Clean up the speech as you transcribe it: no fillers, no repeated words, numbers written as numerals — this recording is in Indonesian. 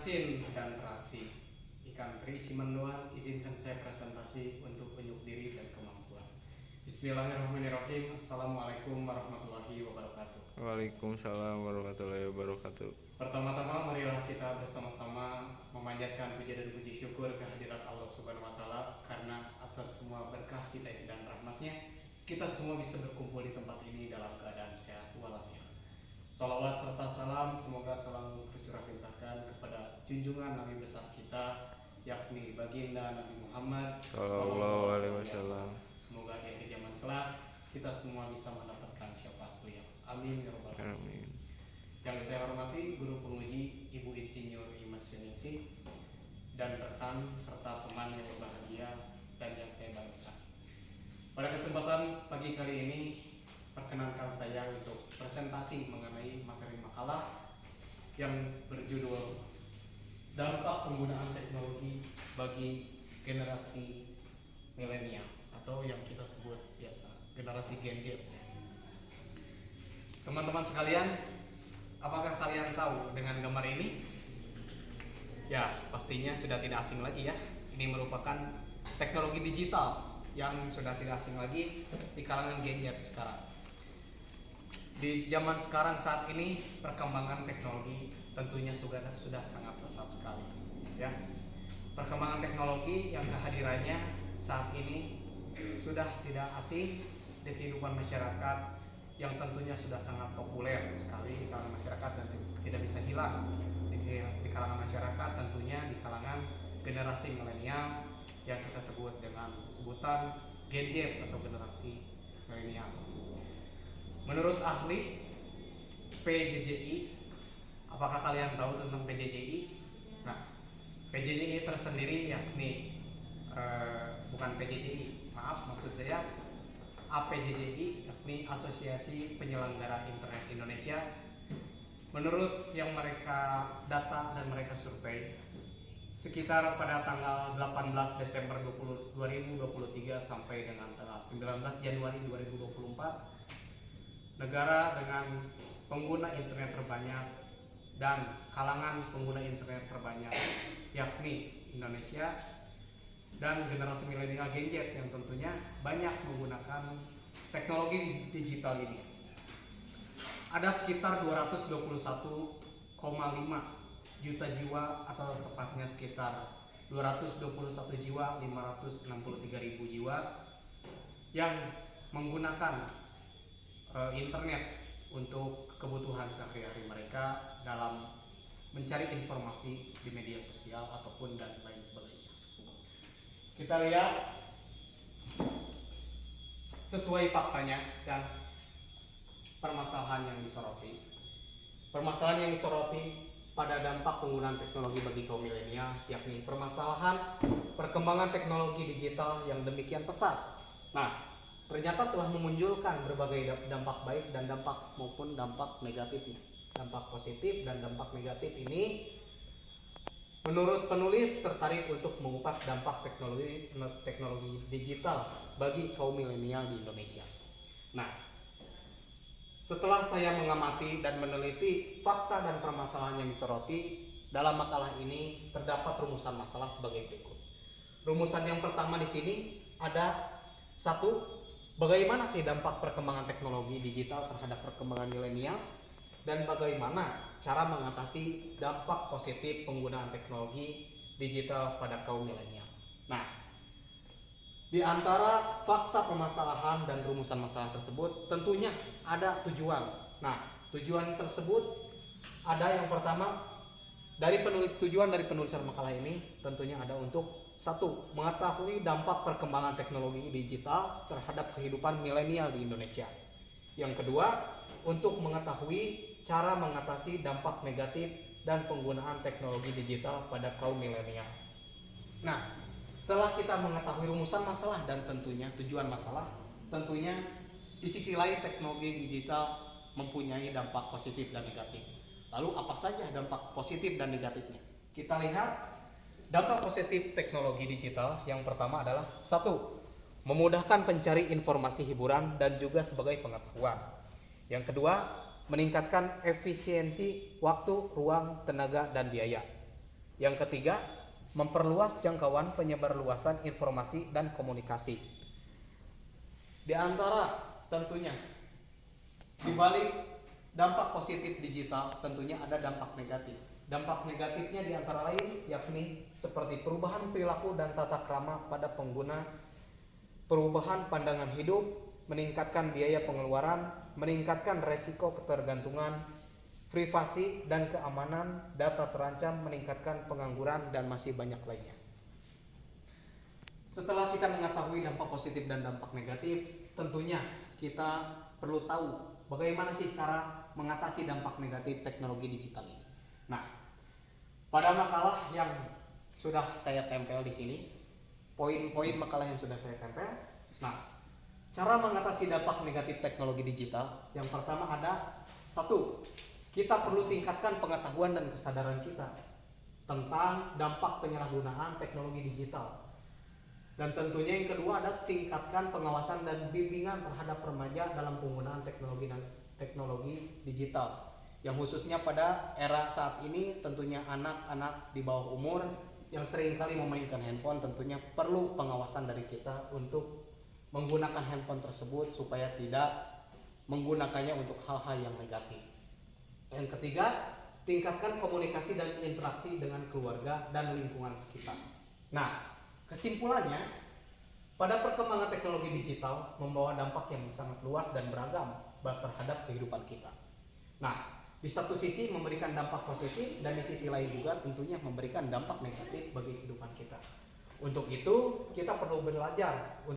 asin dan terasi. Ikan teri isi mendoan, izinkan saya presentasi untuk unjuk diri dan kemampuan. Bismillahirrahmanirrahim. Assalamualaikum warahmatullahi wabarakatuh. Waalaikumsalam warahmatullahi wabarakatuh. Pertama-tama marilah kita bersama-sama memanjatkan puji dan puji syukur kehadirat Allah Subhanahu wa taala, karena atas semua berkah kita dan rahmatnya kita semua bisa berkumpul di tempat ini dalam keadaan sehat walafiat. Salawat serta salam semoga selalu tercurah limpahkan kepada junjungan Nabi besar kita, yakni baginda Nabi Muhammad Sallallahu alaihi wasallam. Semoga di akhir zaman kelak kita semua bisa mendapatkan syafaat beliau. Amin ya rabbal alamin. Amin. Yang saya hormati guru penguji Ibu Insinyur Imas Yuningsih dan rekan serta teman yang berbahagia dan yang saya banggakan. Pada kesempatan pagi kali ini, perkenankan saya untuk presentasi mengenai materi makalah yang berjudul Dampak Penggunaan Teknologi bagi Generasi Milenial atau yang kita sebut biasa generasi Gen Z. Teman-teman sekalian, apakah kalian tahu dengan gambar ini? Ya, pastinya sudah tidak asing lagi ya. Ini merupakan teknologi digital yang sudah tidak asing lagi di kalangan Gen Z sekarang. Di zaman sekarang saat ini perkembangan teknologi tentunya sudah sangat pesat sekali ya. Perkembangan teknologi yang kehadirannya saat ini sudah tidak asing di kehidupan masyarakat, yang tentunya sudah sangat populer sekali di kalangan masyarakat dan tidak bisa hilang di kalangan masyarakat, tentunya di kalangan generasi milenial yang kita sebut dengan sebutan Gen Z atau generasi milenial. Menurut ahli PJJI, apakah kalian tahu tentang PJJI? Nah, PJJI tersendiri yakni bukan PJJI, maaf maksud saya APJJI, yakni Asosiasi Penyelenggara Internet Indonesia. Menurut yang mereka data dan mereka survei, sekitar pada tanggal 18 Desember 2023 sampai dengan tanggal 19 Januari 2024, negara dengan pengguna internet terbanyak dan kalangan pengguna internet terbanyak yakni Indonesia dan generasi milenial Gen Z yang tentunya banyak menggunakan teknologi digital ini. Ada sekitar 221,5 juta jiwa atau tepatnya sekitar 221 jiwa 563 ribu jiwa yang menggunakan internet untuk kebutuhan sehari-hari mereka dalam mencari informasi di media sosial ataupun dan lain sebagainya. Kita lihat sesuai faktanya dan permasalahan yang disoroti. Permasalahan yang disoroti pada dampak penggunaan teknologi bagi kaum milenial, yakni permasalahan perkembangan teknologi digital yang demikian pesat. Nah, ternyata telah memunculkan berbagai dampak baik dan dampak maupun dampak negatifnya. Dampak positif dan dampak negatif ini menurut penulis tertarik untuk mengupas dampak teknologi digital bagi kaum milenial di Indonesia. Nah, setelah saya mengamati dan meneliti fakta dan permasalahan yang disoroti dalam makalah ini, terdapat rumusan masalah sebagai berikut. Rumusan yang pertama di sini ada satu, bagaimana sih dampak perkembangan teknologi digital terhadap perkembangan milenial dan bagaimana cara mengatasi dampak positif penggunaan teknologi digital pada kaum milenial. Nah, di antara fakta permasalahan dan rumusan masalah tersebut tentunya ada tujuan. Nah, tujuan tersebut ada yang pertama tujuan dari penulisan makalah ini tentunya ada untuk satu, mengetahui dampak perkembangan teknologi digital terhadap kehidupan milenial di Indonesia. Yang kedua, untuk mengetahui cara mengatasi dampak negatif dan penggunaan teknologi digital pada kaum milenial. Nah, setelah kita mengetahui rumusan masalah dan tentunya tujuan masalah, tentunya di sisi lain teknologi digital mempunyai dampak positif dan negatif. Lalu apa saja dampak positif dan negatifnya? Kita lihat dampak positif teknologi digital yang pertama adalah satu, memudahkan pencari informasi hiburan dan juga sebagai pengetahuan. Yang kedua, meningkatkan efisiensi waktu, ruang, tenaga, dan biaya. Yang ketiga, memperluas jangkauan penyebarluasan informasi dan komunikasi. Di antara tentunya di balik dampak positif digital tentunya ada dampak negatif. Dampak negatifnya di antara lain yakni seperti perubahan perilaku dan tata krama pada pengguna, perubahan pandangan hidup, meningkatkan biaya pengeluaran, meningkatkan resiko ketergantungan, privasi dan keamanan, data terancam, meningkatkan pengangguran, dan masih banyak lainnya. Setelah kita mengetahui dampak positif dan dampak negatif, tentunya kita perlu tahu bagaimana sih cara mengatasi dampak negatif teknologi digital ini. Nah, pada makalah yang sudah saya tempel di sini, poin-poin makalah yang sudah saya tempel. Nah, cara mengatasi dampak negatif teknologi digital, yang pertama ada satu, kita perlu tingkatkan pengetahuan dan kesadaran kita tentang dampak penyalahgunaan teknologi digital. Dan tentunya yang kedua ada tingkatkan pengawasan dan bimbingan terhadap remaja dalam penggunaan teknologi digital. Yang khususnya pada era saat ini tentunya anak-anak di bawah umur yang seringkali memainkan handphone, tentunya perlu pengawasan dari kita untuk menggunakan handphone tersebut supaya tidak menggunakannya untuk hal-hal yang negatif. Yang ketiga, tingkatkan komunikasi dan interaksi dengan keluarga dan lingkungan sekitar. Nah, kesimpulannya, pada perkembangan teknologi digital membawa dampak yang sangat luas dan beragam terhadap kehidupan kita. Nah, di satu sisi memberikan dampak positif dan di sisi lain juga tentunya memberikan dampak negatif bagi kehidupan kita. Untuk itu, kita perlu belajar